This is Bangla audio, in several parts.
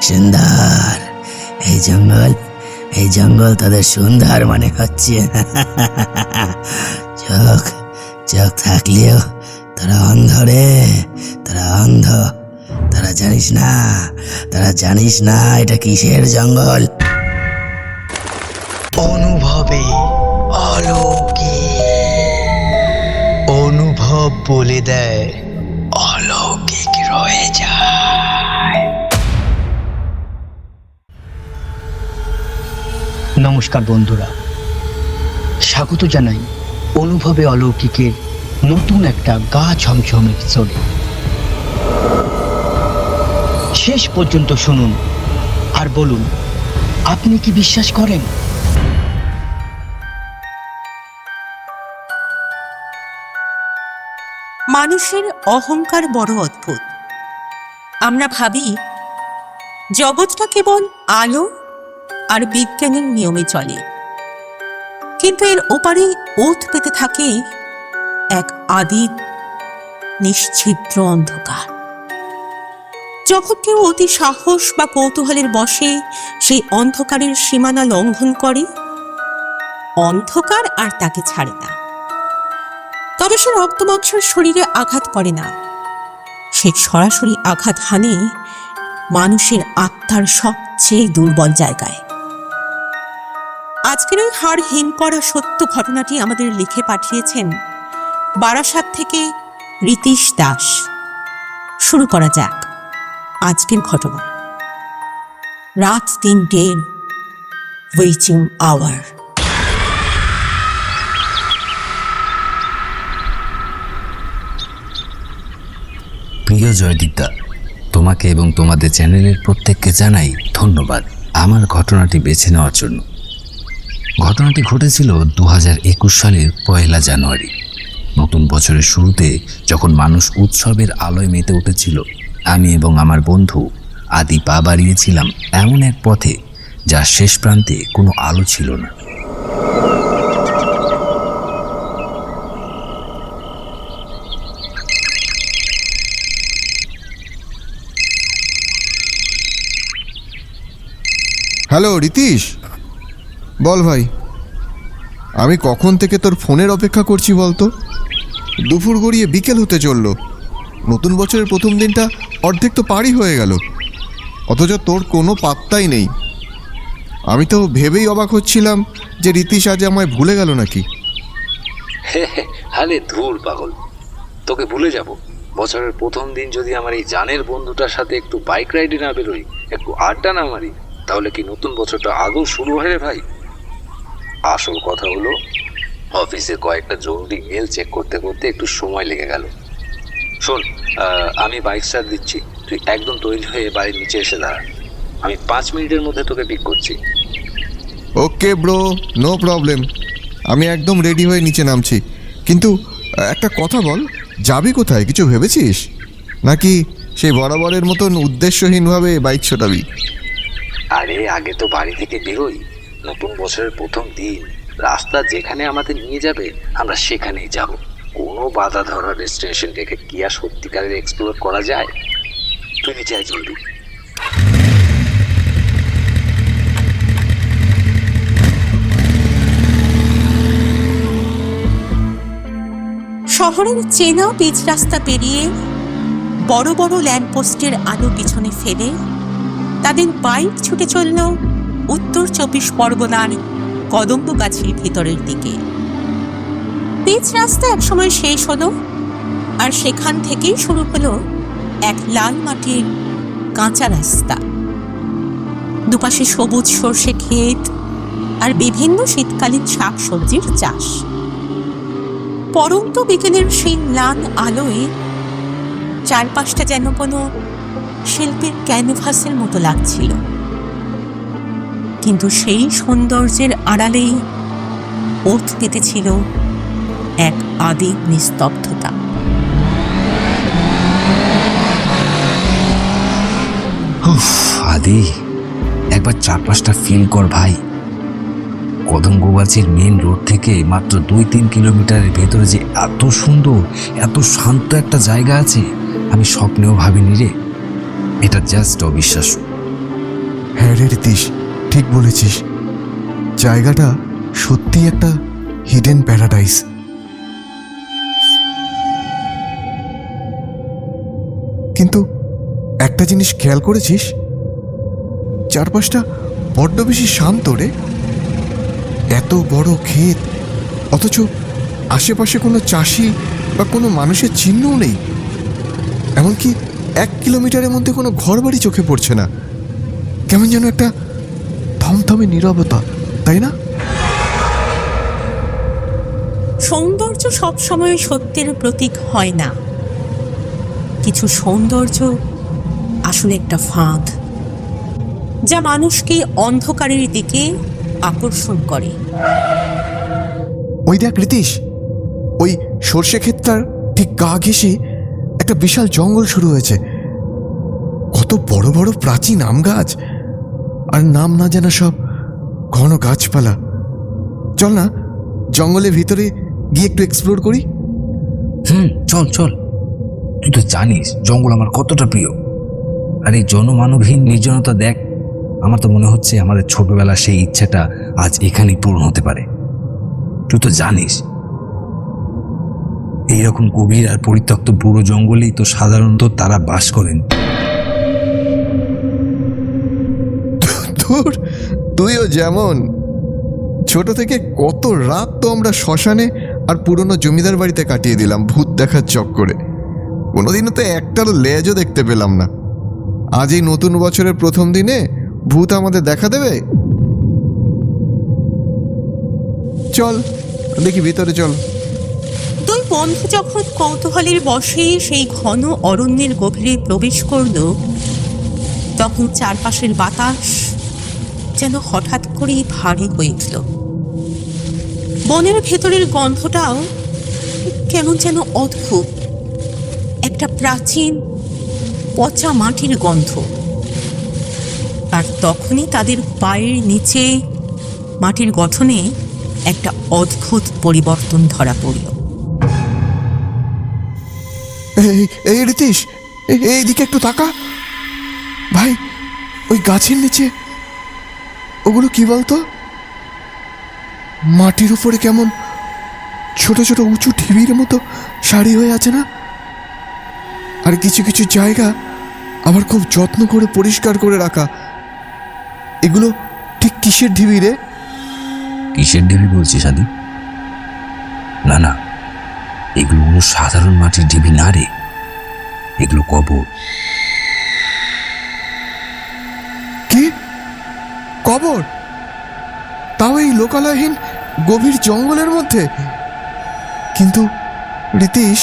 সুন্দর, এই জঙ্গল তাদের সুন্দর মনে হচ্ছে। চোখ থাকলেও তারা অন্ধ রে, তারা অন্ধ। তারা জানিস না এটা কিসের জঙ্গল। অনুভবে অলৌকিক, অনুভব বলে দেয় অলৌকিক রয়ে যায়। নমস্কার বন্ধুরা, স্বাগত জানাই অনুভবে অলৌকিকের নতুন একটা গা ছমছম এপিসোডে। শেষ পর্যন্ত শুনুন আর বলুন, আপনি কি বিশ্বাস করেন? মানুষের অহংকার বড় অদ্ভুত। আমরা ভাবি জগৎটা কেবল আলো আর বিজ্ঞানের নিয়মে চলে, কিন্তু এর ওপারে ওত পেতে থাকে এক আদি নিশ্ছিদ্র অন্ধকার। যখন কেউ অতি সাহস বা কৌতূহলের বশে সেই অন্ধকারের সীমানা লঙ্ঘন করে, অন্ধকার আর তাকে ছাড়ে না। তবে সে রক্তমাংসের শরীরে আঘাত করে না, সে সরাসরি আঘাত হানে মানুষের আত্মার সবচেয়ে দুর্বল জায়গায়। আজকের ওই হাড় হিম করা সত্য ঘটনাটি আমাদের লিখে পাঠিয়েছেন বারাসাত থেকে রীতিশ দাস। শুরু করা যাক আজকের ঘটনা। রাত 3টের ওয়েচিং আওয়ার। প্রিয় জয়দীপদা, তোমাকে এবং তোমাদের চ্যানেলের প্রত্যেককে জানাই ধন্যবাদ আমার ঘটনাটি বেছে নেওয়ার জন্য। ঘটনাটি ঘটেছিল 2021 সালের 1 জানুয়ারি। নতুন বছরের শুরুতে যখন মানুষ উৎসবের আলোয় মেতে উঠেছিল, আমি এবং আমার বন্ধু আদি পা বাড়িয়েছিলাম এমন এক পথে যার শেষ প্রান্তে কোনো আলো ছিল না। হ্যালো রীতিশ, বল ভাই, আমি কখন থেকে তোর ফোনের অপেক্ষা করছি বলতো? দুপুর গড়িয়ে বিকেল হতে চললো, নতুন বছরের প্রথম দিনটা অর্ধেক তো পারই হয়ে গেল, অথচ তোর কোনো পাত্তাই নেই। আমি তো ভেবেই অবাক হচ্ছিলাম যে রীতিশ আজ আমায় ভুলে গেল নাকি। আরে ধুর পাগল, তোকে ভুলে যাব? বছরের প্রথম দিন যদি আমার এই জানের বন্ধুটার সাথে একটু বাইক রাইডে না বেরোই, একটু আড্ডা না মারি, তাহলে কি নতুন বছরটা আগেও শুরু হয় রে ভাই? আসল কথা হলো, অফিসে কয়েকটা জরুরি মেল চেক করতে করতে একটু সময় লেগে গেল। শোন, আমি বাইক স্টার্ট দিচ্ছি, তুই একদম তৈরি হয়ে বাড়ির নিচে এসে দাঁড়া। আমি 5 মিনিটের মধ্যে তোকে পিক করছি। ওকে ব্রো, নো প্রবলেম, আমি একদম রেডি হয়ে নিচে নামছি। কিন্তু একটা কথা বল, যাবি কোথায়, কিছু ভেবেছিস? নাকি সেই বরাবরের মতন উদ্দেশ্যহীনভাবে বাইক ছোটাবি? আরে আগে তো বাড়ি থেকে বেরোই, নতুন বছরের প্রথম দিন, রাস্তা যেখানে আমাদের নিয়ে যাবে আমরা সেখানেই যাব। কোনো বাধা ধরা ডেস্টিনেশন দেখে কি আর সত্যিকারের এক্সপ্লোর করা যায়? তুই নিচে আয় জলদি। শহরের চেনা পিচ রাস্তা পেরিয়ে বড় বড় ল্যাম্পপোস্টের আলো পিছনে ফেলে তাদের বাইক ছুটে চলল উত্তর 24 পরগনার কদম্বগাছির ভিতরের দিকে। পিচ রাস্তা একসময় শেষ হলো, আর সেখান থেকেই শুরু হলো এক লাল মাটির কাঁচা রাস্তা। দুপাশে সবুজ সর্ষে ক্ষেত আর বিভিন্ন শীতকালীন শাকসবজির চাষ। পরন্ত বিকেলের সেই ম্লান আলোয় চারপাশটা যেন কোনো শিল্পের ক্যানভাসের মতো লাগছিল, কিন্তু সেই সৌন্দর্যের আড়ালেই ওত পেতেছিল এক আদি নিস্তব্ধতা। আদি, একবার চারপাশটা ফিল কর ভাই। কদমগাছির মেন রোড থেকে মাত্র 2-3 কিলোমিটারের ভেতরে যে এত সুন্দর, এত শান্ত একটা জায়গা আছে আমি স্বপ্নেও ভাবিনি রে। এটা জাস্ট অবিশ্বাস্য। হ্যাঁ রে রীতিশ, ঠিক বলেছিস। জায়গাটা সত্যি একটা হিডেন প্যারাডাইস। কিন্তু একটা জিনিস খেয়াল করেছিস, চারপাশটা বড্ড বেশি শান্ত রে। এত বড় ক্ষেত, অথচ আশেপাশে কোনো চাষি বা কোনো মানুষের চিহ্নও নেই। এমনকি 1 কিলোমিটারের মধ্যে কোনো ঘরবাড়ি চোখে পড়ছে না। কেমন যেন একটা থমথমে নীরবতা, তাই না? সৌন্দর্য সবসময় সত্যের প্রতীক হয় না। কিছু সৌন্দর্য আসলে একটা ফাঁদ, যা মানুষকে অন্ধকারের দিকে আকর্ষণ করে। ওই দেখ রীতিশ, ওই সর্ষে ক্ষেতটার ঠিক গা ঘেঁষে একটা বিশাল জঙ্গল শুরু হয়েছে। কত বড় বড় প্রাচীন আম গাছ, আর নাম না জানা সব ঘন গাছপালা। চল না জঙ্গলের ভিতরে গিয়ে একটু এক্সপ্লোর করি। চল চল। তুই তো জানিস জঙ্গল আমার কতটা প্রিয়। আর এই জনমানবহীন নির্জনতা দেখ, আমার তো মনে হচ্ছে আমাদের ছোটবেলার সেই ইচ্ছাটা আজ এখানেই পূরণ হতে পারে। তুই তো জানিস এইরকম গভীর আর পরিত্যক্ত পুরো জঙ্গলেই তো সাধারণত তারা বাস করেন। তুইও যেমন। ছোট থেকে কত রাত তো আমরা শ্মশানে আর পুরনো জমিদার বাড়িতে কাটিয়ে দিলাম ভূত দেখার চক্করে। কোনোদিনও তো একটারও লেজও দেখতে পেলাম না। আজ এই নতুন বছরের প্রথম দিনে ভূত আমাদের দেখা দেবে? চল দেখি ভিতরে চল। দুই বন্ধু যখন কৌতূহলের বশে সেই ঘন অরণ্যের গভীরে প্রবেশ করল, তখন চারপাশের বাতাস যেন হঠাৎ করেই ভারী হয়ে উঠল। বনের ভেতরের গন্ধটাও কেমন যেন অদ্ভুত, একটা প্রাচীন পচা মাটির গন্ধ। আর তখনই তাদের পায়ের নিচে মাটির গঠনে একটা অদ্ভুত পরিবর্তন ধরা পড়ল। এই রীতিশ, এইদিকে একটু তাকা ভাই। ওই গাছের নিচে ওগুলো কি বলতো? মাটির উপরে কেমন ছোট ছোট উঁচু ঢিবির মতো সারি হয়ে আছে না? আর কিছু কিছু জায়গা আবার খুব যত্ন করে পরিষ্কার করে রাখা। এগুলো ঠিক কিসের ঢিবি রে? কিসের ঢিবি বলছিস আদি? না না, এগুলো কোনো সাধারণ মাটির ঢিবি না রে, এগুলো কবর। কি কবর? তাও এই লোকালয়হীন গভীর জঙ্গলের মধ্যে? কিন্তু রীতিশ,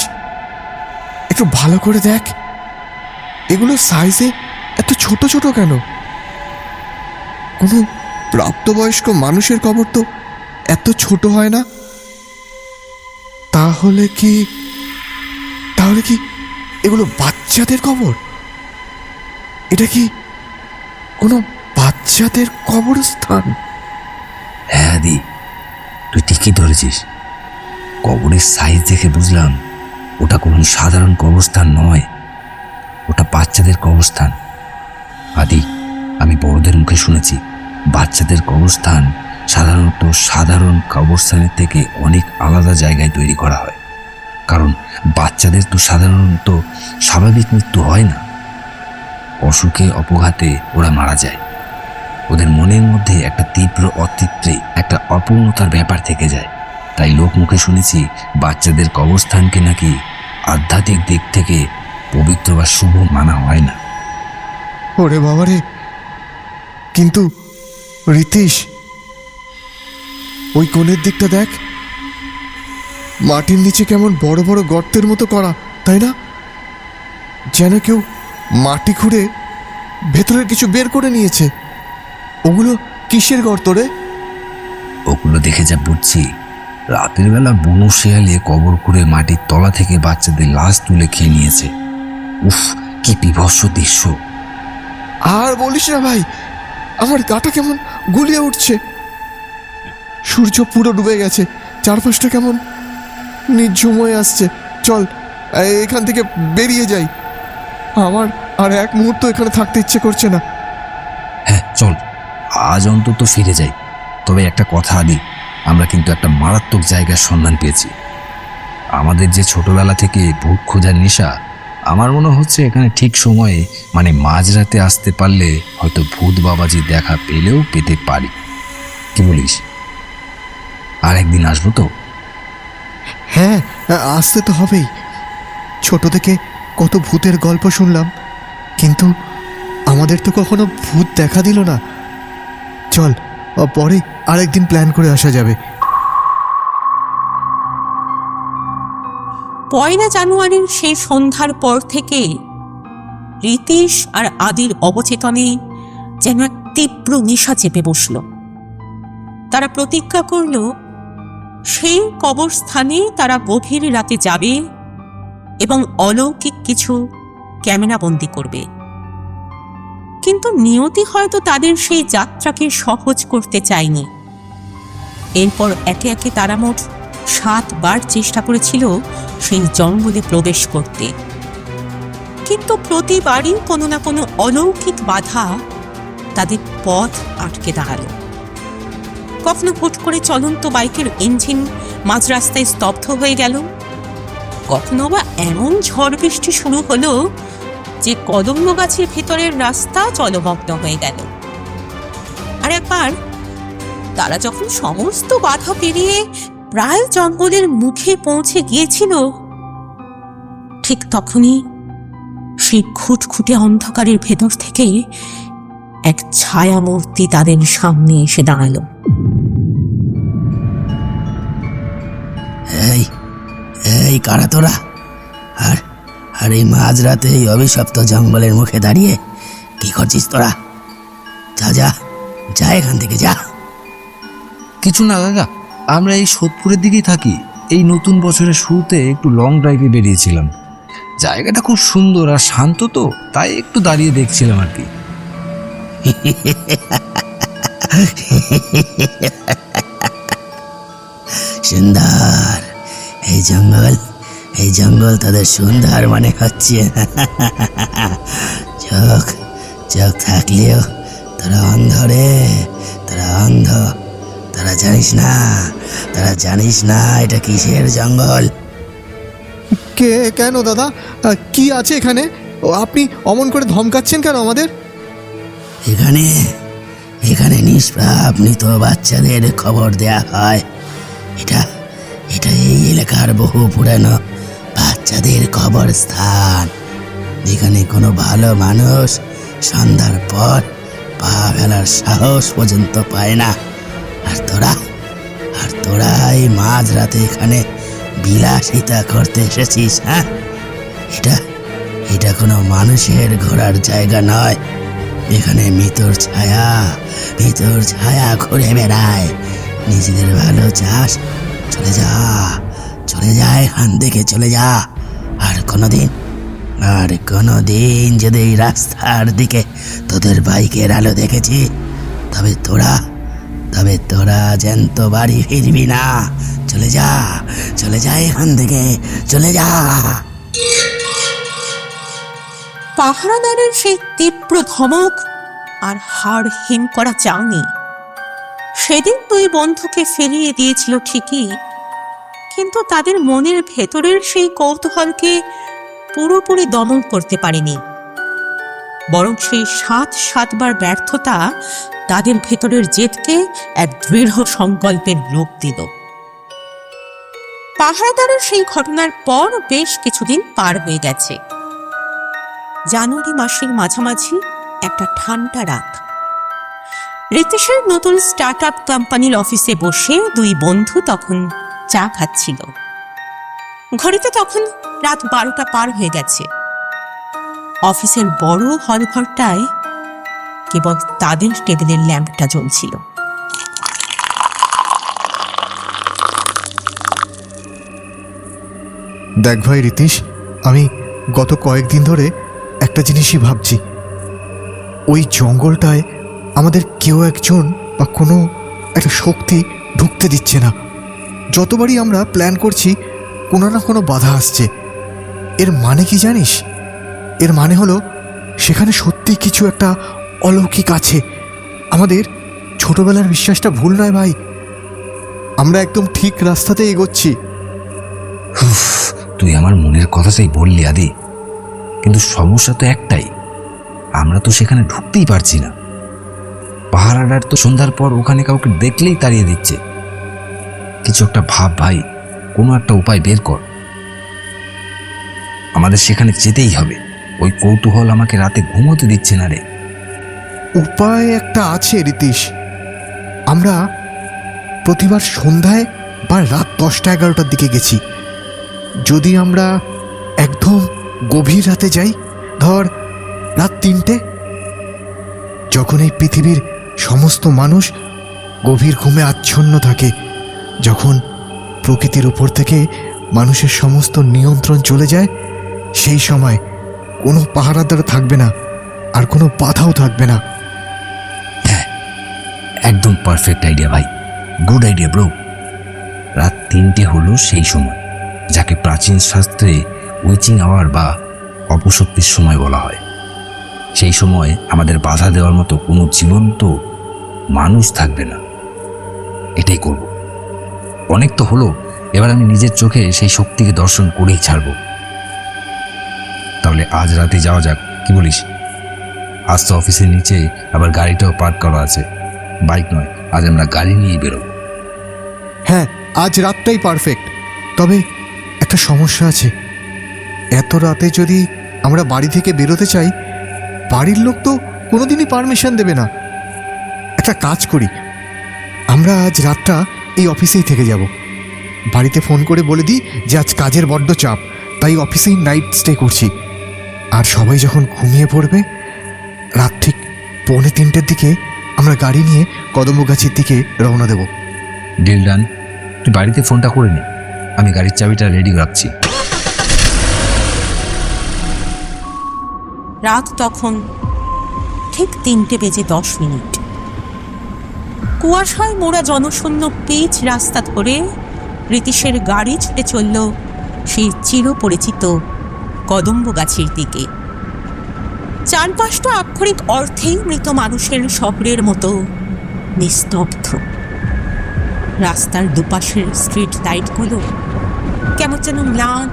একটু ভালো করে দেখ, এগুলো সাইজে এত ছোট ছোট কেন? কোনো প্রাপ্তবয়স্ক মানুষের কবর তো এত ছোট হয় না। তাহলে কি এগুলো বাচ্চাদের কবর? এটা কি কোনো বাচ্চাদের কবরস্থান? হ্যাঁ দি, তুই ঠিকই ধরেছিস। কবরের সাইজ দেখে বুঝলাম ওটা কোনো সাধারণ কবরস্থান নয়, ওটা বাচ্চাদের কবরস্থান। আদি, আমি বড়দের মুখে শুনেছি বাচ্চাদের কবরস্থান সাধারণত সাধারণ কবরস্থানের থেকে অনেক আলাদা জায়গায় তৈরি করা হয়। কারণ বাচ্চাদের তো সাধারণত স্বাভাবিক মৃত্যু হয় না, অসুখে অপঘাতে ওরা মারা যায়। ওদের মনের মধ্যে একটা তীব্র অতৃপ্তি, একটা অপূর্ণতার ব্যাপার থেকে যায়। তাই লোক মুখে শুনেছি বাচ্চাদের কবরস্থানকে নাকি আধ্যাত্মিক দিক থেকে পবিত্র বা শুভ মানা হয় না। ওরে বাবারে! কিন্তু রীতিশ, ওই কোণের দিকটা দেখ, মাটির নিচে কেমন বড় বড় গর্তের মতো করা, তাই না? যেন কেউ মাটি খুঁড়ে ভেতরের কিছু বের করে নিয়েছে। ওগুলো কিসের গর্ত রে? ওগুলো দেখে যা বুঝছি, রাতের বেলা বুনো শেয়ালে কবর করে মাটির তলা থেকে বাচ্চাদের লাশ তুলে খেয়ে নিয়েছে। উফ, কি বিভৎস দৃশ্য! আর বলিস না ভাই, আমার গাটা কেমন গুলিয়ে উঠছে। সূর্য পুরো ডুবে গেছে, চারপাশটা কেমন নির্ঝুম হয়ে আসছে। চল এখান থেকে বেরিয়ে যাই, আমার আর এক মুহূর্ত এখানে থাকতে ইচ্ছে করছে না। হ্যাঁ চল, আজ অন্তত ফিরে যাই। তবে একটা কথা আদি, আমরা কিন্তু একটা মারাত্মক জায়গার সন্ধান পেয়েছি। আমাদের যে ছোটবেলা থেকে ভূত খোঁজার নেশা, আমার মনে হচ্ছে এখানে ঠিক সময়ে মানে মাঝরাতে আসতে পারলে হয়তো ভূত বাবাজি দেখা পেলেও পেতে পারি। কি বলিস? আর একদিন আসবো তো? হ্যাঁ, আসতে তো হবেই। ছোট থেকে কত ভূতের গল্প শুনলাম, কিন্তু আমাদের তো কখনো ভূত দেখা দিল না। চল, পরে আরেকদিন প্ল্যান করে আসা যাবে। 1 জানুয়ারির সেই সন্ধ্যার পর থেকে রীতিশ আর আদির অবচেতনে যেন এক তীব্র নেশা চেপে বসল। তারা প্রতিজ্ঞা করল সেই কবরস্থানে তারা গভীর রাতে যাবে এবং অলৌকিক কিছু ক্যামেরাবন্দি করবে। কিন্তু নিয়তি হয়তো তাদের সেই যাত্রাকে সহজ করতে চায়নি। এরপর একে একে তারা মোট 7 বার চেষ্টা করেছিল সেই জঙ্গলে প্রবেশ করতে, কিন্তু প্রতিবারই কোনো না কোনো অলৌকিক বাধা তাদের পথ আটকে দাঁড়ালো। কখনো হুট করে চলন্ত বাইকের ইঞ্জিন মাঝ রাস্তায় স্তব্ধ হয়ে গেল, কখনো বা এমন ঝড় বৃষ্টি শুরু হলো যে কদম্ব গাছের ভেতরের রাস্তা জলমগ্ন হয়ে গেল। আর একবার তারা যখন সমস্ত বাধা পেরিয়ে প্রায় জঙ্গলের মুখে পৌঁছে গিয়েছিল, ঠিক তখনই সেই খুঁটখুঁটে অন্ধকারের ভেতর থেকে এক ছায়ামূর্তি তাদের সামনে এসে দাঁড়ালো। এই এই কারা তোরা? আর আর এই মাঝরাতে এই অভিশপ্ত জঙ্গলের মুখে দাঁড়িয়ে কি করছিস তোরা? যা যা যা, এখান থেকে যা। কিছু না দাদা, আমরা এই সোদপুরের দিকেই থাকি। এই নতুন বছরের শুরুতে একটু লং ড্রাইভে বেরিয়েছিলাম। জায়গাটা খুব সুন্দর আর শান্ত, তো তাই একটু দাঁড়িয়ে দেখছিলাম আর কি। সুন্দর এই জঙ্গল তাদের সুন্দর মনে হচ্ছে। চোখ চোখ থাকলেও তারা অন্ধ রে, তারা অন্ধ। তারা জানিস না এটা কিসের জঙ্গল? কেন দাদা, কি আছে এখানে? আপনি অমন করে ধমকাচ্ছেন কেন আমাদের? এখানে নিষ্পাপ মৃত বাচ্চাদের খবর দেয়া হয়। এটা এই এলাকার বহু পুরানো বাচ্চাদের কবরস্থান। এখানে কোনো ভালো মানুষ সন্ধ্যার পর পা ফেলার সাহস পর্যন্ত পায় না। আর তোরা এই মাঝরাতে এখানে বিলাসিতা করতে এসেছিস? হ্যাঁ, এটা কোনো মানুষের ঘোরার জায়গা নয়। এখানে মৃত্যুর ছায়া ঘুরে বেড়ায়। নিজেদের ভালো চাস, চলে যা এখান থেকে, চলে যা। আর কোনোদিন যদি এই রাস্তার দিকে তোদের বাইকের আলো দেখেছি, তবে তোরা জ্যান্ত বাড়ি ফিরবি না। চলে যা এখান থেকে, চলে যা। পাহারাদারের সেই তীব্র ধমক আর হাড় হিম করা চাউনি সেদিন 2 বন্ধুকে ফেরিয়ে দিয়েছিল ঠিকই, কিন্তু তাদের মনের ভেতরের সেই কৌতূহলকে পুরোপুরি দমন করতে পারেনি। বরং সেই 7 বার ব্যর্থতা তাদের ভেতরের জেদকে এক দৃঢ় সংকল্পের রূপ দিল। পাহারাদারের সেই ঘটনার পর বেশ কিছুদিন পার হয়ে গেছে। জানুয়ারি মাসের মাঝামাঝি একটা ঠান্ডা রাত, রীতিশের নতুন স্টার্টআপ কোম্পানির অফিসে বসে 2 বন্ধু তখন চা খাচ্ছিল। ঘড়িতে তখন রাত 12টা পার হয়ে গেছে। অফিসের বড় হলঘরটায় কেবল তাদের টেবিলের ল্যাম্পটা জ্বলছিল। দেখ ভাই রীতিশ, আমি গত কয়েকদিন ধরে একটা জিনিসই ভাবছি। ওই জঙ্গলটায় আমাদের কেউ একজন বা কোনো একটা শক্তি ঢুকতে দিচ্ছে না। যতবারই আমরা প্ল্যান করছি কোনো না কোনো বাধা আসছে। এর মানে কি জানিস? এর মানে হলো সেখানে সত্যি কিছু একটা অলৌকিক আছে। আমাদের ছোটবেলার বিশ্বাসটা ভুল নয় ভাই, আমরা একদম ঠিক রাস্তাতে এগোচ্ছি। উফ, তুই আমার মনের কথাটাই বললি আদি, কিন্তু সমস্যা তো একটাই, আমরা তো সেখানে ঢুকতেই পারছি না। পাহারাদার তো সন্ধ্যার পর ওখানে কাউকে দেখলেই তাড়িয়ে দিচ্ছে। কিছু একটা ভাব ভাই, কোনো একটা উপায় বের কর। আমাদের সেখানে যেতেই হবে, ওই কৌতূহল আমাকে রাতে ঘুমোতে দিচ্ছে না রে। উপায় একটা আছে রীতিশ। আমরা প্রতিবার সন্ধ্যায় বা রাত 10টা-11টার দিকে গেছি। যদি আমরা একদম গভীর রাতে যাই, ধর রাত 3টে, যখন এই পৃথিবীর সমস্ত মানুষ গভীর ঘুমে আচ্ছন্ন থাকে, যখন প্রকৃতির উপর থেকে মানুষের সমস্ত নিয়ন্ত্রণ চলে যায়, সেই সময় কোনো পাহারাদার থাকবে না, আর কোনো বাধাও থাকবে না। একদম পারফেক্ট আইডিয়া ভাই, গুড আইডিয়া ব্রো। রাত 3টে হলো সেই সময় যাকে প্রাচীন শাস্ত্রে উইচিং আওয়ার বা অপশক্তির সময় বলা হয়। সেই সময় আমাদের বাধা দেওয়ার মতো কোনো জীবন্ত মানুষ থাকবে না। এটাই করব। অনেক তো হলো, এবার আমি নিজের চোখে সেই শক্তিকে দর্শন করেই ছাড়ব। তাহলে আজ রাতে যাওয়া যাক, কি বলিস? আজ তো অফিসের নিচে আবার গাড়িটাও পার্ক করা আছে, বাইক নয়, আজ আমরা গাড়ি নিয়েই বেরোব। হ্যাঁ, আজ রাতটাই পারফেক্ট। তবে একটা সমস্যা আছে। এত রাতে যদি আমরা বাড়ি থেকে বেরোতে চাই, বাড়ির লোক তো কোনোদিনই পারমিশন দেবে না। একটা কাজ করি, আমরা আজ রাতটা এই অফিসেই থেকে যাব। বাড়িতে ফোন করে বলে দিই যে আজ কাজের বড্ড চাপ, তাই অফিসেই নাইট স্টে করছি। আর সবাই যখন ঘুমিয়ে পড়বে, রাত ঠিক 2:45-এর দিকে আমরা গাড়ি নিয়ে কদম্বগাছির দিকে রওনা দেব। Deal done. তুই বাড়িতে ফোনটা করে নে, আমি গাড়ির চাবিটা রেডি রাখছি। রাত তখন ঠিক 3:10। কুয়াশায় মোড়া জনশূন্য পিচ রাস্তা ধরে রীতিশের গাড়ি ছুটে চলল সেই চিরপরিচিত কদম্বগাছির দিকে। চারপাশটা আক্ষরিক অর্থেই মৃত মানুষের শহরের মতো নিস্তব্ধ। রাস্তার দুপাশের স্ট্রিট লাইটগুলো কেমন যেন ম্লান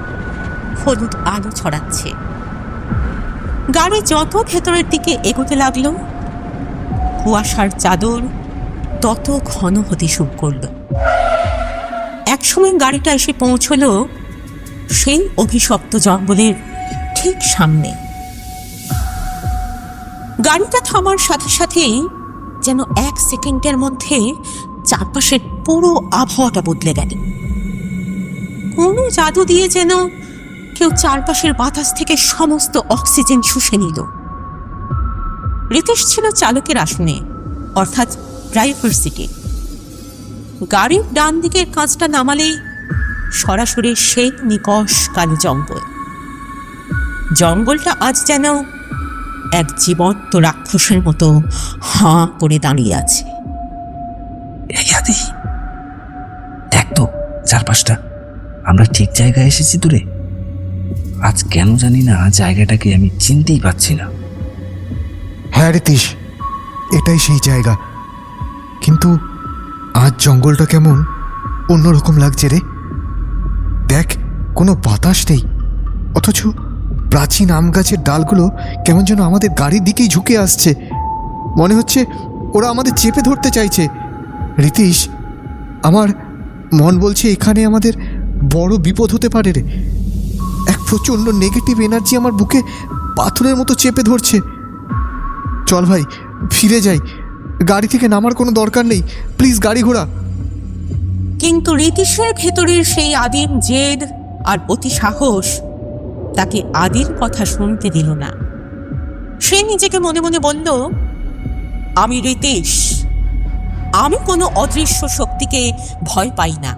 হলুদ আলো ছড়াচ্ছে। গাড়ি যত ভেতরের দিকে এগোতে লাগলো, কুয়াশার চাদর তত ঘন হতে শুরু করল। একসময় গাড়িটা এসে পৌঁছল সেই অভিশপ্ত জঙ্গলের ঠিক সামনে। গাড়িটা থামার সাথে সাথেই যেন 1 সেকেন্ডের মধ্যে চারপাশের পুরো আবহাওয়াটা বদলে গেল। কোনো জাদু দিয়ে যেন কেউ চারপাশের বাতাস থেকে সমস্ত অক্সিজেন শুষে নিল। রীতিশ ছিল চালকের আসনে, অর্থাৎ ড্রাইভার সিটে। গাড়ির ডান দিকের কাঁচটা নামালেই সরাসরি সেই নিকষ কালো জঙ্গল। জঙ্গলটা আজ যেন এক জীবন্ত রাক্ষসের মতো হাঁ করে দাঁড়িয়ে আছে। দেখ তো চারপাশটা, আমরা ঠিক জায়গায় এসেছি তো রে। আজ কেন জানি না জায়গাটাকে আমি চিনতেই পারছি না। হ্যাঁ রীতিশ, এটাই সেই জায়গা। কিন্তু আজ জঙ্গলটা কেমন অন্যরকম লাগছে রে। দেখ, কোনো বাতাস নেই, অথচ প্রাচীন আম গাছের ডালগুলো কেমন যেন আমাদের গাড়ির দিকেই ঝুঁকে আসছে। মনে হচ্ছে ওরা আমাদের চেপে ধরতে চাইছে। রীতিশ, আমার মন বলছে এখানে আমাদের বড় বিপদ হতে পারে রে। এক প্রচণ্ড নেগেটিভ এনার্জি আমার বুকে পাথরের মতো চেপে ধরছে। চল ভাই, ফিরে যাই। গাড়ি থেকে নামার কোনো দরকার নেই, প্লিজ গাড়ি ঘোড়া। কিন্তু রীতিশের ভেতরের সেই আদিম জেদ আর অতি সাহস তাকে আদির কথা শুনতে দিল না। সে নিজেকে মনে মনে বলল, আমি রীতিশ, আমি কোনো অদৃশ্য শক্তিকে ভয় পাই না।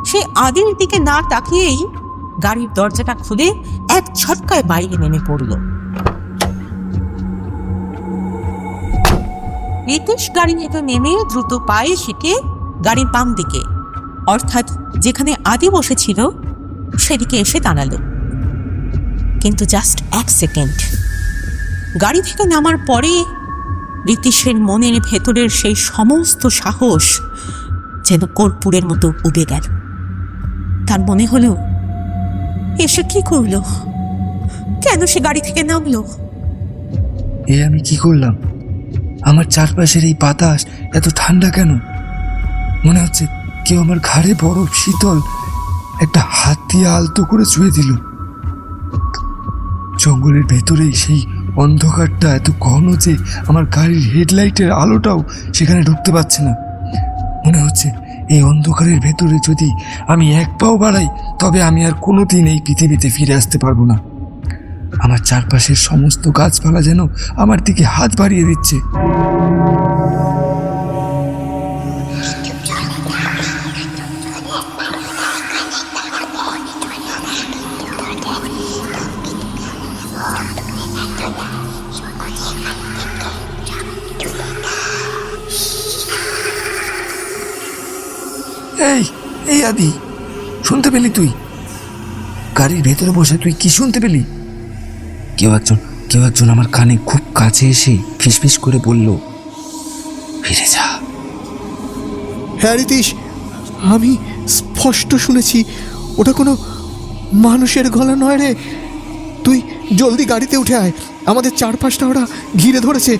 সে আদির দিকে না তাকিয়েই গাড়ির দরজাটা খুলে এক ঝটকায় বাইরে নেমে পড়ল। রীতিশ গাড়ি থেকে নেমে দ্রুত পায়ে হেঁটে গাড়ির বাম দিকে, অর্থাৎ যেখানে আদি বসেছিল সেদিকে এসে দাঁড়ালো। কিন্তু জাস্ট 1 সেকেন্ড। গাড়ি থেকে নামার পরে রিতীশের মনের ভেতরের সেই সমস্ত সাহস যেন কর্পূরের মতো উবে গেল। তার মনে হলো, এসে কি করলো? কেন সে গাড়ি থেকে নামলো? এ আমি কি করলাম? আমার চারপাশের এই বাতাস এত ঠান্ডা কেন? মনে হচ্ছে কেউ আমার ঘাড়ে বরফ শীতল একটা হাত দিয়ে আলতো করে ছুঁয়ে দিল। জঙ্গলের ভেতরেই সেই অন্ধকারটা এত ঘন যে আমার গাড়ির হেডলাইটের আলোটাও সেখানে ঢুকতে পারছে না। মনে হচ্ছে এই অন্ধকারের ভেতরে যদি আমি এক পাও বাড়াই তবে আমি আর কোনোদিন এই পৃথিবীতে ফিরে আসতে পারবো না। আমার চারপাশের সমস্ত গাছপালা যেন আমার দিকে হাত বাড়িয়ে দিচ্ছে। এই এই আদি, শুনতে পেলি তুই? গাড়ির ভেতরে বসে তুই কি শুনতে পেলি? কেউ একজন আমার কানে খুব কাছে এসে ফিসফিস করে বলল, ফিরে যা। হ্যাঁ রিতীশ, আমি স্পষ্ট শুনেছি। ওটা কোনো মানুষের গলা নয় রে। তুই জলদি গাড়িতে উঠে আয়, আমাদের চারপাশটা ওরা ঘিরে ধরেছে।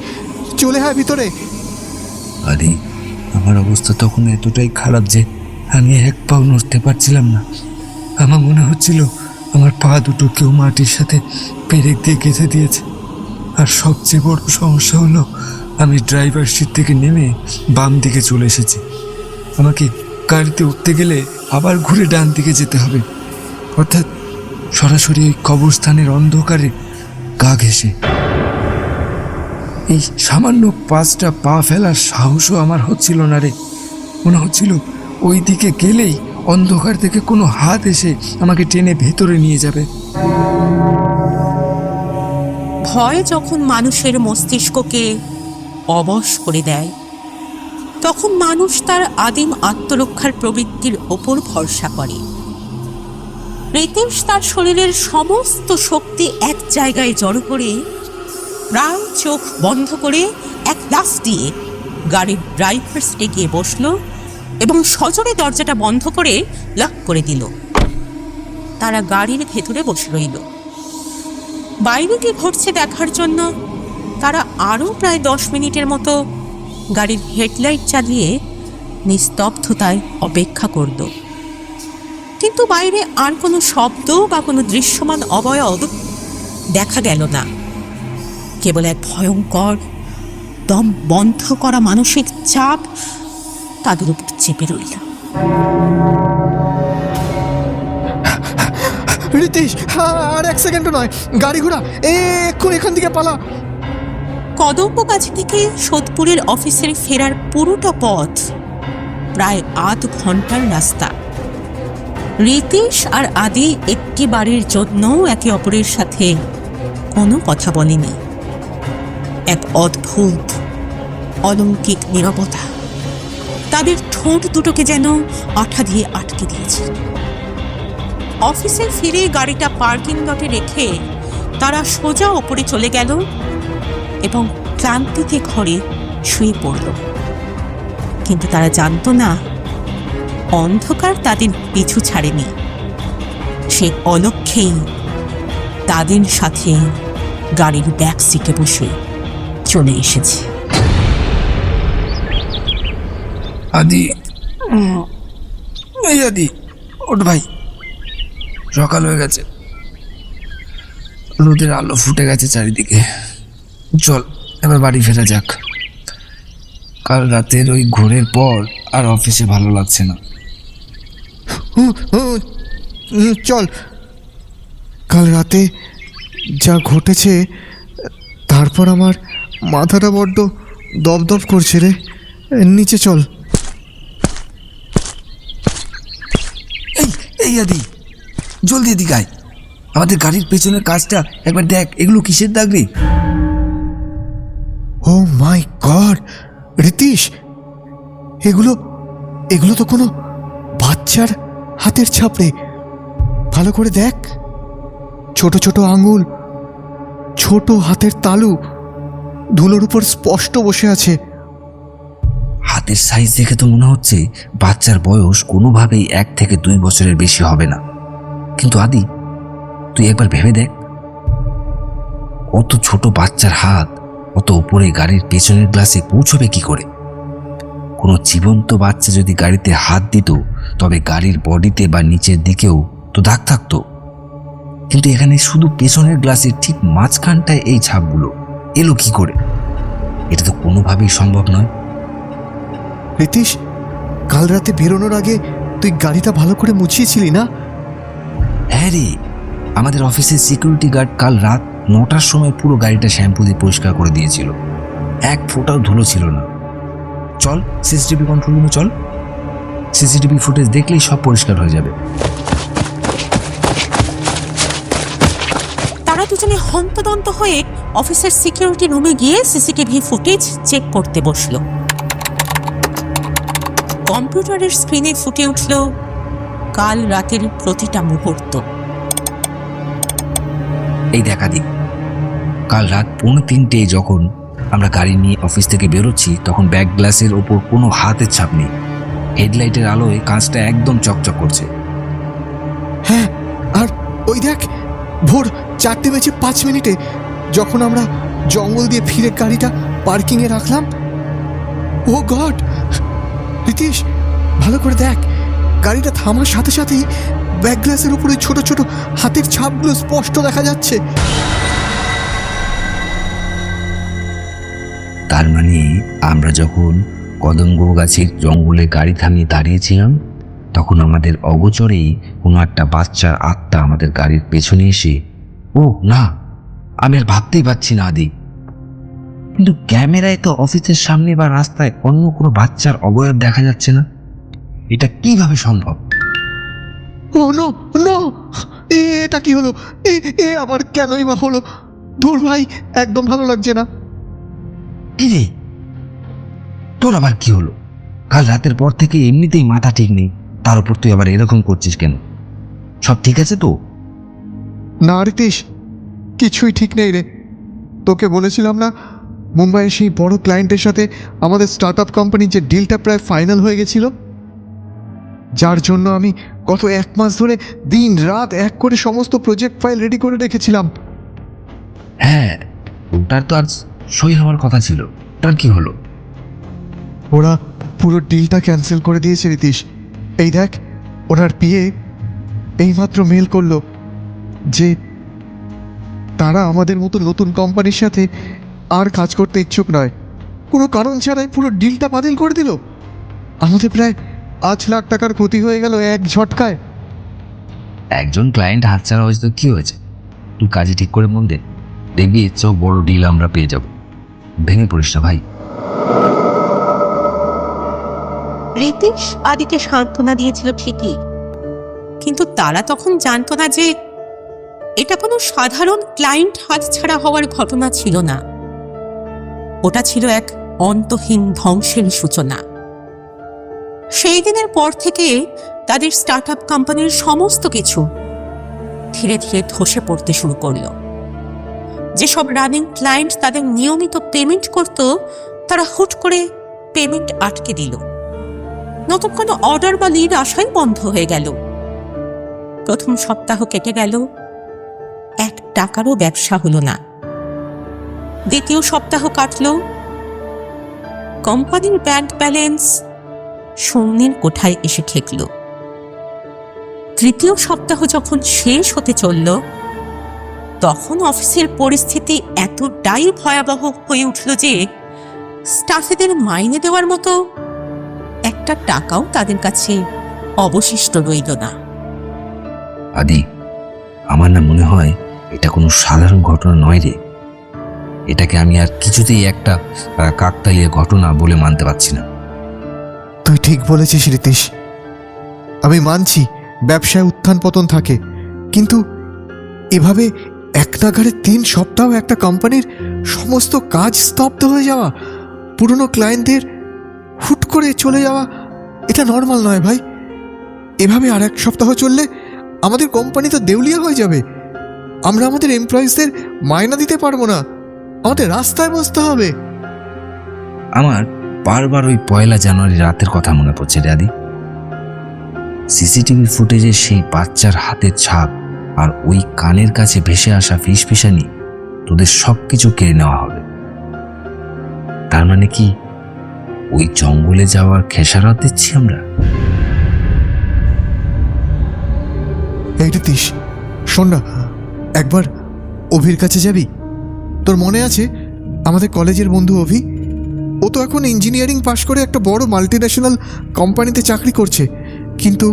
চলে আয় ভিতরে। আরে আমার অবস্থা তখন এতটাই খারাপ যে আমি এক পাও নড়তে পারছিলাম না। আমার মনে হচ্ছিল আমার পা দুটো কেউ মাটির সাথে পেরেক দিয়ে গেঁথে দিয়েছে। আর সবচেয়ে বড় সমস্যা হলো আমি ড্রাইভার সিট থেকে নেমে বাম দিকে চলে এসেছি। আমাকে গাড়িতে উঠতে গেলে আবার ঘুরে ডান দিকে যেতে হবে, অর্থাৎ সরাসরি ওই কবরস্থানের অন্ধকারে গা ঘেঁষে। এই সামান্য 5টা পা ফেলার সাহসও আমার হচ্ছিল না রে। মনে হচ্ছিল ওই দিকে গেলেই অন্ধকার থেকে কোনো হাত এসে আমাকে টেনে ভেতরে নিয়ে যাবে। ভয় যখন মানুষের মস্তিষ্ককে অবশ করে দেয়, তখন মানুষ তার আদিম আত্মরক্ষার প্রবৃত্তির ওপর ভরসা করে। রিতীশ তার শরীরের সমস্ত শক্তি এক জায়গায় জড়ো করে প্রায় চোখ বন্ধ করে এক লাফ দিয়ে গাড়ির ড্রাইভার সিটে গিয়ে বসলো এবং সজোরে দরজাটা বন্ধ করে লক করে দিল। তারা গাড়ির ভেতরে বসে রইল। বাইরে কি ঘটছে দেখার জন্য তারা আরও প্রায় 10 মিনিটের মতো গাড়ির হেডলাইট চালিয়ে নিস্তব্ধতায় অপেক্ষা করল। কিন্তু বাইরে আর কোনো শব্দ বা কোনো দৃশ্যমান অবয়ব দেখা গেল না। কেবল এক ভয়ঙ্কর দম বন্ধ করা মানসিক চাপ তাদের উপর চেপে রইল। রিতীশ, আর 1 সেকেন্ডও নয়, গাড়ি ঘোড়া, এক্ষুনি এখান থেকে পালা। কদম্বগাছি থেকে সোদপুরের অফিসের ফেরার পুরোটা পথ প্রায় 8 ঘন্টার রাস্তা। রিতীশ আর আদি একটি বাড়ির জন্য একে অপরের সাথে কোনো কথা বলেনি। এক অদ্ভুত অলৌকিক নীরবতা তাদের ঠোঁট দুটোকে যেন আঠা দিয়ে আটকে দিয়েছে। অফিসে ফিরে গাড়িটা পার্কিং লটে রেখে তারা সোজা ওপরে চলে গেল এবং ক্লান্তিতে ঘরে শুয়ে পড়ল। কিন্তু তারা জানতো না, অন্ধকার তাদের পিছু ছাড়েনি। সে অলক্ষ্যেই তাদের সাথে গাড়ির ব্যাক সিটে বসে চলে এসেছে। আদি, এই আদি, ওঠ ভাই, সকাল হয়ে গেছে, রোদের আলো ফুটে গেছে চারিদিকে। চল এবার বাড়ি ফেরা যাক। কাল রাতের ওই ঘোরের পর আর অফিসে ভালো লাগছে না। চল। কাল রাতে যা ঘটেছে তারপর আমার মাথাটা বড্ড দপদপ করছে রে। নিচে চল। এই আদি, জলদি এদিকে আয়। আমাদের গাড়ির পেছনের কাজটা একবার দেখ, এগুলো কিসের দাগ রে? ও মাই গড রিতীশ, এগুলো এগুলো তো কোনো বাচ্চার হাতের ছাপ রে। ভালো করে দেখ, ছোট ছোট আঙুল, ছোট হাতের তালু ধুলোর উপর স্পষ্ট বসে আছে। হাতের সাইজ দেখে তো মনে হচ্ছে বাচ্চার বয়স কোনোভাবেই 1 থেকে 2 বছরের বেশি হবে না। কিন্তু আদি, তুই একবার ভেবে দেখ, অত ছোট বাচ্চার হাত অত উপরে গাড়ির পেছনের গ্লাসে পৌঁছবে কি করে? কোনো জীবন্ত বাচ্চা যদি গাড়িতে হাত দিত তবে গাড়ির বডিতে বা নিচের দিকেও তো দাগ থাকতো, কিন্তু এখানে শুধু পেছনের গ্লাসের ঠিক মাঝখানটায় এই ছাপগুলো এলো কি করে? এটা তো কোনোভাবেই সম্ভব নয়। রীতিশ, কাল রাতে বেরোনোর আগে তুই গাড়িটা ভালো করে মুছিয়েছিলি না? হ্যাঁ রে, আমাদের অফিসের সিকিউরিটি গার্ড কাল রাত 9টার সময় পুরো গাড়িটা শ্যাম্পু দিয়ে পরিষ্কার করে দিয়েছিল। 1 ফোঁটাও ধুলো ছিল না। চল সিসিটিভি কন্ট্রোল রুমে চল, সিসিটিভি ফুটেজ দেখলেই সব পরিষ্কার হয়ে যাবে। তারা দুজনে হন্তদন্ত হয়ে অফিসের সিকিউরিটি রুমে গিয়ে সিসিটিভি ফুটেজ চেক করতে বসলো। কম্পিউটারের স্ক্রিনে ফুটে উঠল কাল রাতের প্রতিটা মুহূর্ত। এই দেখা দিক, কাল রাত 2:45 যখন আমরা গাড়ি নিয়ে অফিস থেকে বেরোচ্ছি তখন ব্যাক গ্লাসের ওপর কোনো হাতের ছাপ নেই। হেডলাইটের আলোয় কাঁচটা একদম চকচক করছে। হ্যাঁ, আর ওই দেখ, ভোর 4:05 যখন আমরা জঙ্গল দিয়ে ফিরে গাড়িটা পার্কিংয়ে রাখলাম। ও গড রীতিশ, ভালো করে দেখ, গাড়িটা থামার সাথে সাথেই ব্যাক গ্লাসের উপরে ছোট ছোট হাতের ছাপগুলো স্পষ্ট দেখা যাচ্ছে। তার মানে আমরা যখন কদম্ব গাছের জঙ্গলে গাড়ি থামিয়ে দাঁড়িয়েছিলাম তখন আমাদের অগোচরেই কোনো একটা বাচ্চার আত্মা আমাদের গাড়ির পেছনে এসে, ও না, আমি আর ভাবতেই পারছি না আদি, কিন্তু ক্যামেরায় তো অফিসের সামনে বা রাস্তায় অন্য কোনো বাচ্চার অবয়ব দেখা যাচ্ছে না। এটা কিভাবে সম্ভব? ও নো নো, এটা কি হলো? এ আবার কেনই বা হলো? ধুর ভাই, একদম ভালো লাগছে না। কি রে, তোর আবার কি হলো? কাল রাতের পর থেকে এমনিতেই মাথা ঠিক নেই, তার উপর তুই আবার এরকম করছিস কেন? সব ঠিক আছে তো? না রীতিশ, কিছুই ঠিক নেই রে। তোকে বলেছিলাম না, মুম্বাইয়ের সেই বড় ক্লায়েন্টের সাথে আমাদের স্টার্ট আপ কোম্পানির যে ডিলটা প্রায় ফাইনাল হয়ে গেছিল, যার জন্য আমি গত 1 মাস ধরে দিন রাত এক করে সমস্ত প্রজেক্ট ফাইল রেডি করে রেখেছিলাম। হ্যাঁ, ওটার তো আজ সই হওয়ার কথা ছিল, ওটার কি হলো? ওরা পুরো ডিলটা ক্যান্সেল করে দিয়েছে রীতিশ। এই দেখ, ওনার পিএ এইমাত্র মেল করলো যে তারা আমাদের মতো নতুন কোম্পানির সাথে আর কাজ করতে ইচ্ছুক নয়। কোনো কারণ ছাড়াই পুরো ডিলটা বাতিল করে দিল। আমাদের প্রায় 5 লাখ টাকার ক্ষতি হয়ে গেল এক ঝটকায়। একজন ক্লায়েন্ট হাতছাড়া হয়েছে তো কি হয়েছে? তুই কাজে ঠিক করে মন দে, দেখবি এর চেয়েও বড় ডিল আমরা পেয়ে যাব। ভেঙে পড়িস না ভাই। রীতিশ আদিকে সান্ত্বনা দিয়েছিল ঠিকই, কিন্তু তারা তখন জানতো না যে এটা কোনো সাধারণ ক্লায়েন্ট হাতছাড়া হওয়ার ঘটনা ছিল না। ওটা ছিল এক অন্তহীন ধ্বংসের সূচনা। সেই দিনের পর থেকে তাদের স্টার্ট আপ কোম্পানির সমস্ত কিছু ধীরে ধীরে ধসে পড়তে শুরু করলো। যেসব রানিং ক্লায়েন্ট তাদের নিয়মিত পেমেন্ট করত, তারা হুট করে পেমেন্ট আটকে দিল। নতুন কোনো অর্ডার বা লিড আসাই বন্ধ হয়ে গেল। প্রথম সপ্তাহ কেটে গেল, 1 টাকারও ব্যবসা হলো না। দ্বিতীয় সপ্তাহ কাটল, কোম্পানির ব্যাংক ব্যালেন্স শূন্যের কোঠায় এসে ঠেকল। তৃতীয় সপ্তাহ যখন শেষ হতে চলল, তখন অফিসের পরিস্থিতি এতটাই ভয়াবহ হয়ে উঠল যে স্টাফেদের মাইনে দেওয়ার মতো 1 টাকাও তাদের কাছে অবশিষ্ট রইল না। আদি, আমার না মনে হয় এটা কোনো সাধারণ ঘটনা নয় রে। এটাকে আমি আর কিছুতেই একটা কাকতালীয় ঘটনা বলে মানতে পারছি না। তুই ঠিক বলেছিস রীতিশ, আমি মানছি ব্যবসায় উত্থান পতন থাকে, কিন্তু এভাবে এক নাগাড়ে 3 সপ্তাহ একটা কোম্পানির সমস্ত কাজ স্তব্ধ হয়ে যাওয়া, পুরনো ক্লায়েন্টদের হুট করে চলে যাওয়া, এটা নর্মাল নয় ভাই। এভাবে আর 1 সপ্তাহ চললে আমাদের কোম্পানি তো দেউলিয়া হয়ে যাবে। আমরা আমাদের এমপ্লয়িজদের মায়না দিতে পারবো না, আমাদের রাস্তায় বসতে হবে। আমার বারবার ওই 1 জানুয়ারি রাতের কথা মনে পড়ছে রে আদি। সিসিটিভি ফুটেজে সেই বাচ্চার হাতের ছাপ আর ওই কানের কাছে ভেসে আসা ফিসফিসানি, তোদের সব কিছু কেড়ে নেওয়া হবে। তার মানে কি ওই জঙ্গলে যাওয়ার খেসারত দিচ্ছি আমরা? এই রিতীশ, শোন না, একবার অভির কাছে যাবি? তোর মনে আছে আমাদের কলেজের বন্ধু অভি? ও তো এখন ইঞ্জিনিয়ারিং পাশ করে একটা বড় মাল্টিন্যাশনাল কোম্পানিতে চাকরি করছে। কিন্তু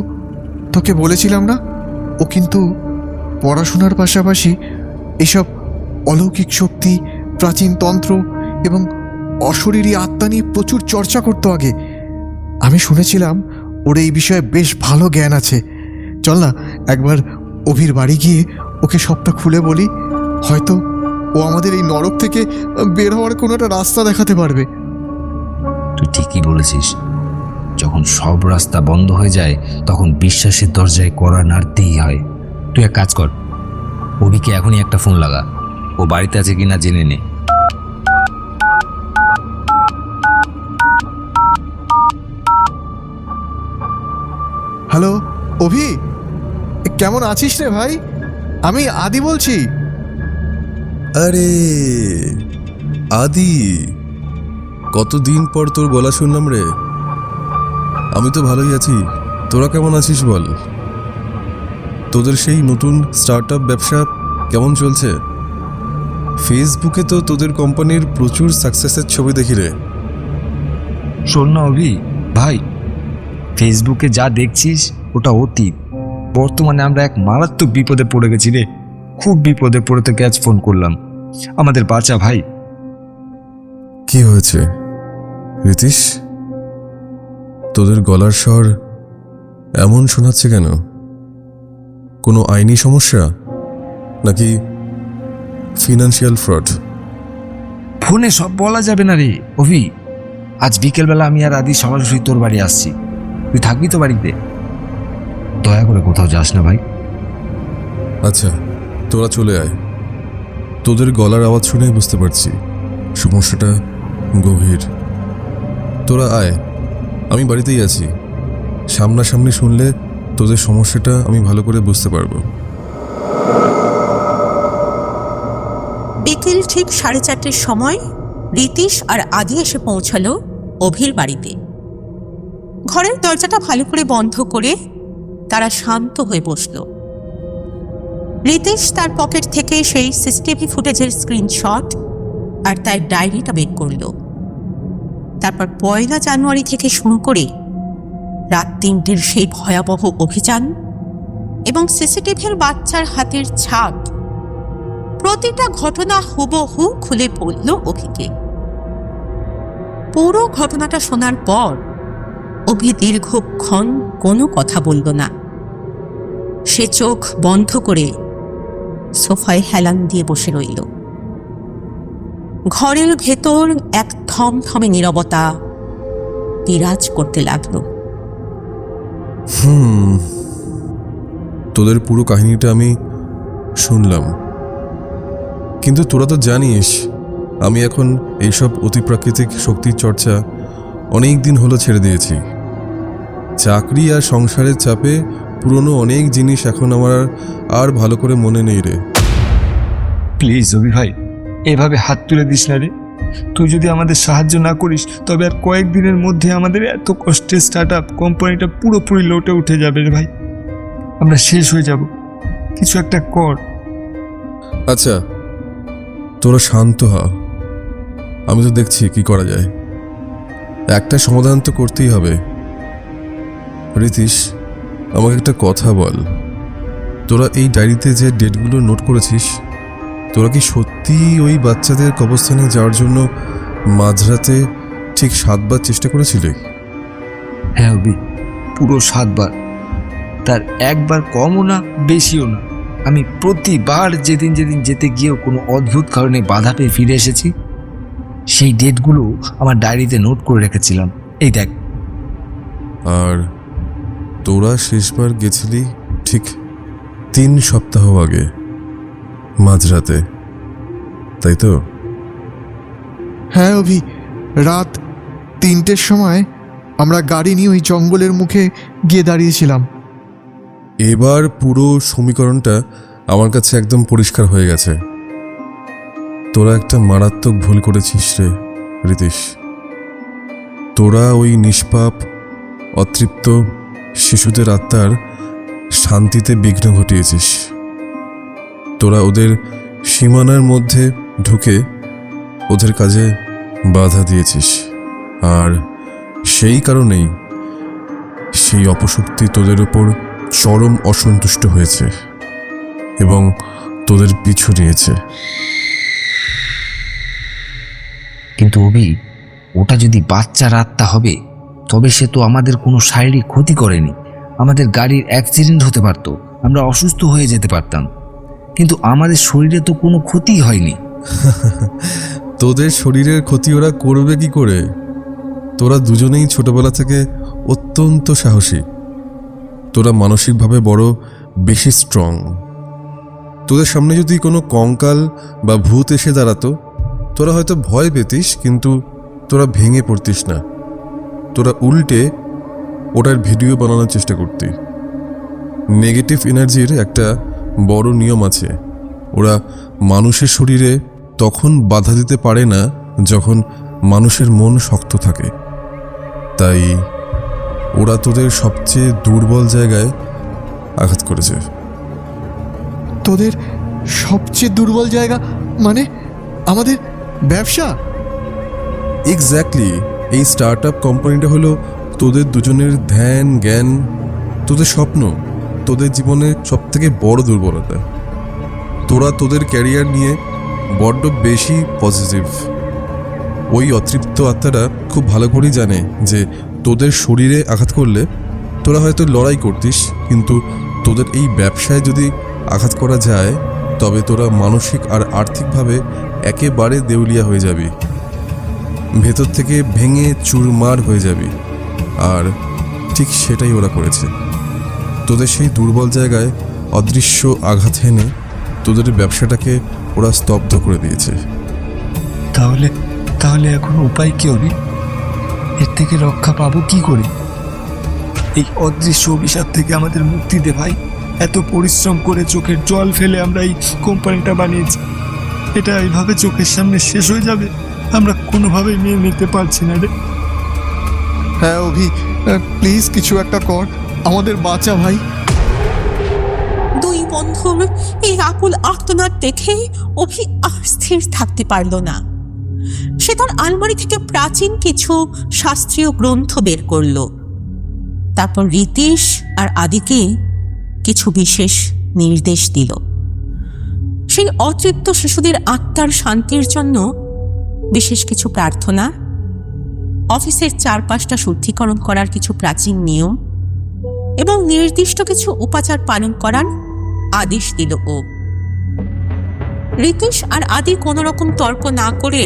তোকে বলেছিলাম না, ও কিন্তু পড়াশোনার পাশাপাশি এসব অলৌকিক শক্তি, প্রাচীন তন্ত্র এবং অশরীরী আত্মা নিয়ে প্রচুর চর্চা করতো আগে। আমি শুনেছিলাম ওর এই বিষয়ে বেশ ভালো জ্ঞান আছে। চল না একবার অভির বাড়ি গিয়ে ওকে সবটা খুলে বলি, হয়তো ও আমাদের এই নরক থেকে বের হওয়ার কোনো একটা রাস্তা দেখাতে পারবে। তুই ঠিকই বলেছিস, যখন সব রাস্তা বন্ধ হয়ে যায় তখন বিশ্বাসের দরজায় কড়া নাড়তেই হয়। তুই এক কাজ কর, অভিকে এখনই একটা ফোন লাগা, ও বাড়িতে আছে কিনা জেনে নে। হ্যালো অভি, কেমন আছিস রে ভাই? আমি আদি বলছি। আরে আদি, কতদিন পর তোর গলা শুনলাম রে। আমি তো ভালোই আছি, তোরা কেমন আছিস বল? তোদের সেই নতুন স্টার্টআপ ব্যবসা কেমন চলছে? ফেসবুকে তো তোদের কোম্পানির প্রচুর সাকসেসের ছবি দেখি রে। শোন না অভি ভাই, ফেসবুকে যা দেখছিস ওটা অতীত। বর্তমানে আমরা এক মারাত্মক বিপদে পড়ে গেছি রে, খুব বিপদে পড়ে তোকে আজ ফোন করলাম। আমাদের বাঁচা ভাই। কি হয়েছে রিতীশ? তোদের গলার স্বর এমন শোনাচ্ছে কেন? কোনো আইনি সমস্যা নাকি ফিনান্সিয়াল ফ্রড? ফোনে সব বলা যাবে না রে অভি। আজ বিকেলবেলা আমি আর আদি সরাসরি তোর বাড়ি আসছি, তুই থাকবি তো বাড়িতে? দয়া করে কোথাও যাস না ভাই। আচ্ছা, তোরা চলে আয়। তোদের গলার আওয়াজ শুনেই বুঝতে পারছি সমস্যাটা গভীর। তোরা আয়, আমি বাড়িতেই আছি। সামনাসামনি শুনলে তোদের সমস্যাটা আমি ভালো করে বুঝতে পারবো। বিকেল ঠিক 4:30 সময় রিতীশ আর আদি এসে পৌঁছালো অভির বাড়িতে। ঘরের দরজাটা ভালো করে বন্ধ করে তারা শান্ত হয়ে বসল। রিতীশ তার পকেট থেকে সেই সিসিটিভি ফুটেজের স্ক্রিনশট আর তার ডায়েরিটা বের করল। তারপর 1 জানুয়ারি থেকে শুরু করে রাত 3টের সেই ভয়াবহ অভিযান এবং সিসিটিভির বাচ্চার হাতের ছাপ, প্রতিটা ঘটনা হুবহু খুলে বলল অভিকে। পুরো ঘটনাটা শোনার পর অভি দীর্ঘক্ষণ কোনো কথা বলল না। সে চোখ বন্ধ করে সোফায় হেলান দিয়ে বসে রইল। ঘরের ভেতর এক থমথমে নীরবতা বিরাজ করতে লাগলো। তোদের পুরো কাহিনীটা আমি শুনলাম, কিন্তু তোরা তো জানিস আমি এখন এইসব অতিপ্রাকৃতিক শক্তির চর্চা অনেক দিন হলো ছেড়ে দিয়েছি। চাকরি আর সংসারের চাপে পুরনো অনেক জিনিস এখন আমার আর ভালো করে মনে নেই রে। প্লিজ অভি ভাই, এভাবে হাত তুলে দিস না রে। তুই যদি আমাদের সাহায্য না করিস তবে আর কয়েকদিনের মধ্যে আমাদের এত কষ্টের স্টার্টআপ কোম্পানিটা পুরোপুরি লোটে উঠে যাবে রে ভাই। আমরা শেষ হয়ে যাব, কিছু একটা কর। আচ্ছা, তোরা শান্ত হ, আমি তো দেখছি কি করা যায়। একটা সমাধান তো করতেই হবে। রিতীশ, আমাকে একটা কথা বল, তোরা এই ডায়েরিতে যে ডেটগুলো নোট করেছিস, তোরা কি সত্যি ওই বাচ্চাদের কবরস্থানে যাওয়ার জন্য মাঝরাতে ঠিক 7 বার চেষ্টা করেছিলে? হ্যাঁ অভি, পুরো 7 বার। তার একবার কমও না বেশিও না। আমি প্রতিবার যেদিন যেতে গিয়েও কোনো অদ্ভুত কারণে বাধা পেয়ে ফিরে এসেছি। সেই ডেটগুলো আমার ডায়েরিতে নোট করে রেখেছিলাম। এই দেখ। আর তোরা শেষবার গেছিলি ঠিক 3 সপ্তাহ আগে মাঝরাতে, তাই তো? হ্যাঁ অভি, রাত 3টের সময় আমরা গাড়ি নিয়ে ওই জঙ্গলের মুখে গিয়ে দাঁড়িয়েছিলাম। এবার পুরো সমীকরণটা আমার কাছে একদম পরিষ্কার হয়ে গেছে। তোরা একটা মারাত্মক ভুল করেছিস রে রীতিশ। তোরা ওই নিষ্পাপ অতৃপ্ত শিশুদের আত্মার শান্তিতে বিঘ্ন ঘটিয়েছিস। তোরা ওদের সীমানার মধ্যে ঢুকে ওদের কাজে বাধা দিয়েছিস, আর সেই কারণেই সেই অপশক্তি তোদের উপর চরম অসন্তুষ্ট হয়েছে এবং তোদের পিছু নিয়েছে। কিন্তু অভি, ওটা যদি বাচ্চার আত্মা হবে তবে সে তো আমাদের কোনো শারীরিক ক্ষতি করেনি। আমাদের গাড়ির অ্যাক্সিডেন্ট হতে পারত, আমরা অসুস্থ হয়ে যেতে পারতাম, কিন্তু আমাদের শরীরে তো কোনো ক্ষতিই হয়নি। তোদের শরীরের ক্ষতি ওরা করবে কি করে? তোরা দুজনেই ছোটবেলা থেকে অত্যন্ত সাহসী। তোরা মানসিকভাবে বড় বেশি স্ট্রং। তোদের সামনে যদি কোনো কঙ্কাল বা ভূত এসে দাঁড়াতো, তোরা হয়তো ভয় পেতিস, কিন্তু তোরা ভেঙে পড়তিস না। তোরা উল্টে ওটার ভিডিও বানানোর চেষ্টা করতি। নেগেটিভ এনার্জির একটা বড় নিয়ম আছে, ওরা মানুষের শরীরে তখন বাধা দিতে পারে না যখন মানুষের মন শক্ত থাকে। তাই ওরা তোদের সবচেয়ে দুর্বল জায়গায় আঘাত করেছে। তোদের সবচেয়ে দুর্বল জায়গা মানে আমাদের ব্যবসা? এক্স্যাক্টলি। এই স্টার্ট আপ কোম্পানিটা হলো তোদের দুজনের ধ্যান, জ্ঞান, তোদের স্বপ্ন, তোদের জীবনের সবথেকে বড় দুর্বলতা। তোরা তোদের ক্যারিয়ার নিয়ে বড্ড বেশি পজিটিভ। ওই অতৃপ্ত আত্মারা খুব ভালো করেই জানে যে তোদের শরীরে আঘাত করলে তোরা হয়তো লড়াই করতিস, কিন্তু তোদের এই ব্যবসায় যদি আঘাত করা যায় তবে তোরা মানসিক আর আর্থিকভাবে একেবারে দেউলিয়া হয়ে যাবি, ভেতর থেকে ভেঙে চুরমার হয়ে যাবি। আর ঠিক সেটাই ওরা করেছে। তোদের সেই দুর্বল জায়গায় অদৃশ্য আঘাত হেনে তোদের ব্যবসাটাকে ওরা স্তব্ধ করে দিয়েছে। তাহলে তাহলে এখন উপায় কি হবে? এর থেকে রক্ষা পাবো কি করে? এই অদৃশ্য অভিশাপ থেকে আমাদের মুক্তি দে ভাই। এত পরিশ্রম করে চোখের জল ফেলে আমরা এই কোম্পানিটা বানিয়েছি, এটা এইভাবে চোখের সামনে শেষ হয়ে যাবে? আমরা কোনোভাবেই মেনে নিতে পারছি না রে। হ্যাঁ অভি, প্লিজ কিছু একটা কর, আমাদের বাঁচা ভাই। দুই বন্ধুর এই আকুল আর্তনাদ দেখে অভি আর স্থির থাকতে পারল না। সে তার আলমারি থেকে প্রাচীন কিছু শাস্ত্রীয় গ্রন্থ বের করল। তারপর রীতিশ আর আদিকে কিছু বিশেষ নির্দেশ দিল। সেই অতৃপ্ত শিশুদের আত্মার শান্তির জন্য বিশেষ কিছু প্রার্থনা, অফিসের চারপাশটা শুদ্ধিকরণ করার কিছু প্রাচীন নিয়ম এবং নির্দিষ্ট কিছু উপাচার পালন করার আদেশ দিল ও। রীতিশ আর আদি কোনো রকম তর্ক না করে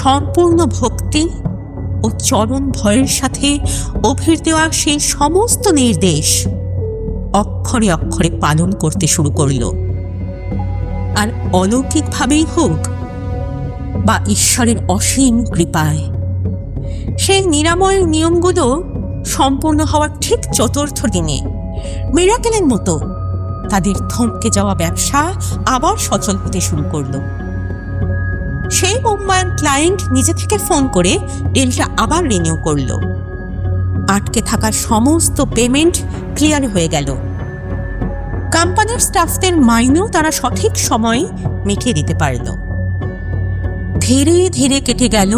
সম্পূর্ণ ভক্তি ও চরম ভয়ের সাথে অভির দেওয়া সেই সমস্ত নির্দেশ অক্ষরে অক্ষরে পালন করতে শুরু করল। আর অলৌকিকভাবেই হোক বা ঈশ্বরের অসীম কৃপায় সেই নিরাময়ের নিয়মগুলো সম্পূর্ণ হওয়ার ঠিক ৪র্থ দিনে মিরাকেলের মতো তাদের থমকে যাওয়া ব্যবসা আবার সচল হতে শুরু করলো। সেই মুম্বাইয়ের ক্লায়েন্ট নিজে থেকে ফোন করে ডিলটা আবার রিনিউ করলো। আটকে থাকা সমস্ত পেমেন্ট ক্লিয়ার হয়ে গেল। কোম্পানির স্টাফদের মাইনেও তারা সঠিক সময়ে মিটিয়ে দিতে পারল। ধীরে ধীরে কেটে গেল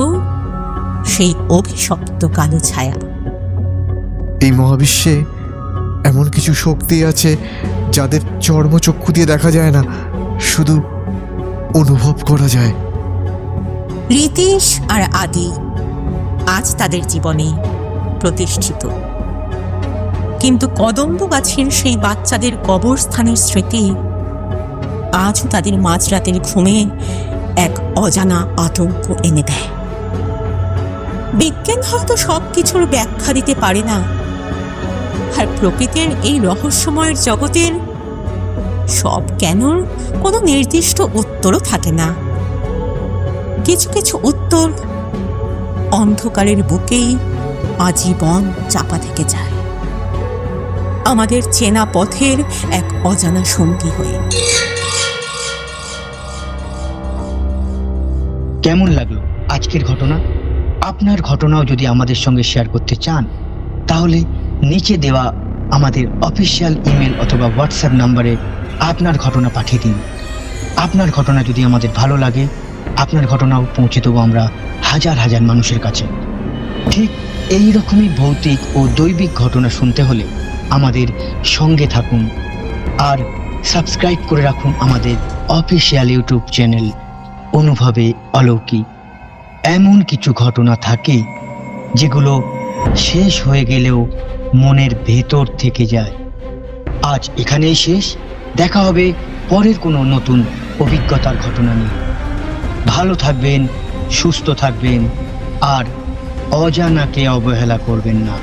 সেই অভিশপ্ত কালো ছায়া। এই মহাবিশ্বে এমন কিছু শক্তি আছে যাদের চর্মচক্ষু দিয়ে দেখা যায় না, শুধু অনুভব করা যায়। রীতিশ আর আদি আজ তাদের জীবনে প্রতিষ্ঠিত, কিন্তু কদম্ব গাছের সেই বাচ্চাদের কবরস্থানের স্মৃতি আজও তাদের মাঝরাতের ঘুমে এক অজানা আতঙ্ক এনে দেয়। বিজ্ঞান হয়তো সব কিছুর ব্যাখ্যা দিতে পারে না, আর প্রকৃতির এই রহস্যময়ের জগতের সব জ্ঞানের কোনো নির্দিষ্ট উত্তরও থাকে না। কিছু কিছু উত্তর অন্ধকারের বুকেই আজীবন চাপা থেকে যায়, আমাদের চেনা পথের এক অজানা সঙ্গী হয়ে। কেমন লাগলো আজকের ঘটনা? আপনার ঘটনাও যদি আমাদের সঙ্গে শেয়ার করতে চান, তাহলে নিচে দেওয়া আমাদের অফিসিয়াল ইমেল অথবা হোয়াটসঅ্যাপ নাম্বারে আপনার ঘটনা পাঠিয়ে দিন। আপনার ঘটনা যদি আমাদের ভালো লাগে, আপনার ঘটনাও পৌঁছে দেবো আমরা হাজার হাজার মানুষের কাছে। ঠিক এই রকমই ভৌতিক ও দৈবিক ঘটনা শুনতে হলে আমাদের সঙ্গে থাকুন আর সাবস্ক্রাইব করে রাখুন আমাদের অফিসিয়াল ইউটিউব চ্যানেল অনুভবে অলৌকিক। এমন কিছু ঘটনা থাকে যেগুলো শেষ হয়ে গেলেও মনের ভেতর থেকে যায়। আজ এখানেই শেষ, দেখা হবে পরের কোনো নতুন অভিজ্ঞতার ঘটনা নিয়ে। ভালো থাকবেন, সুস্থ থাকবেন আর অজানাকে অবহেলা করবেন না।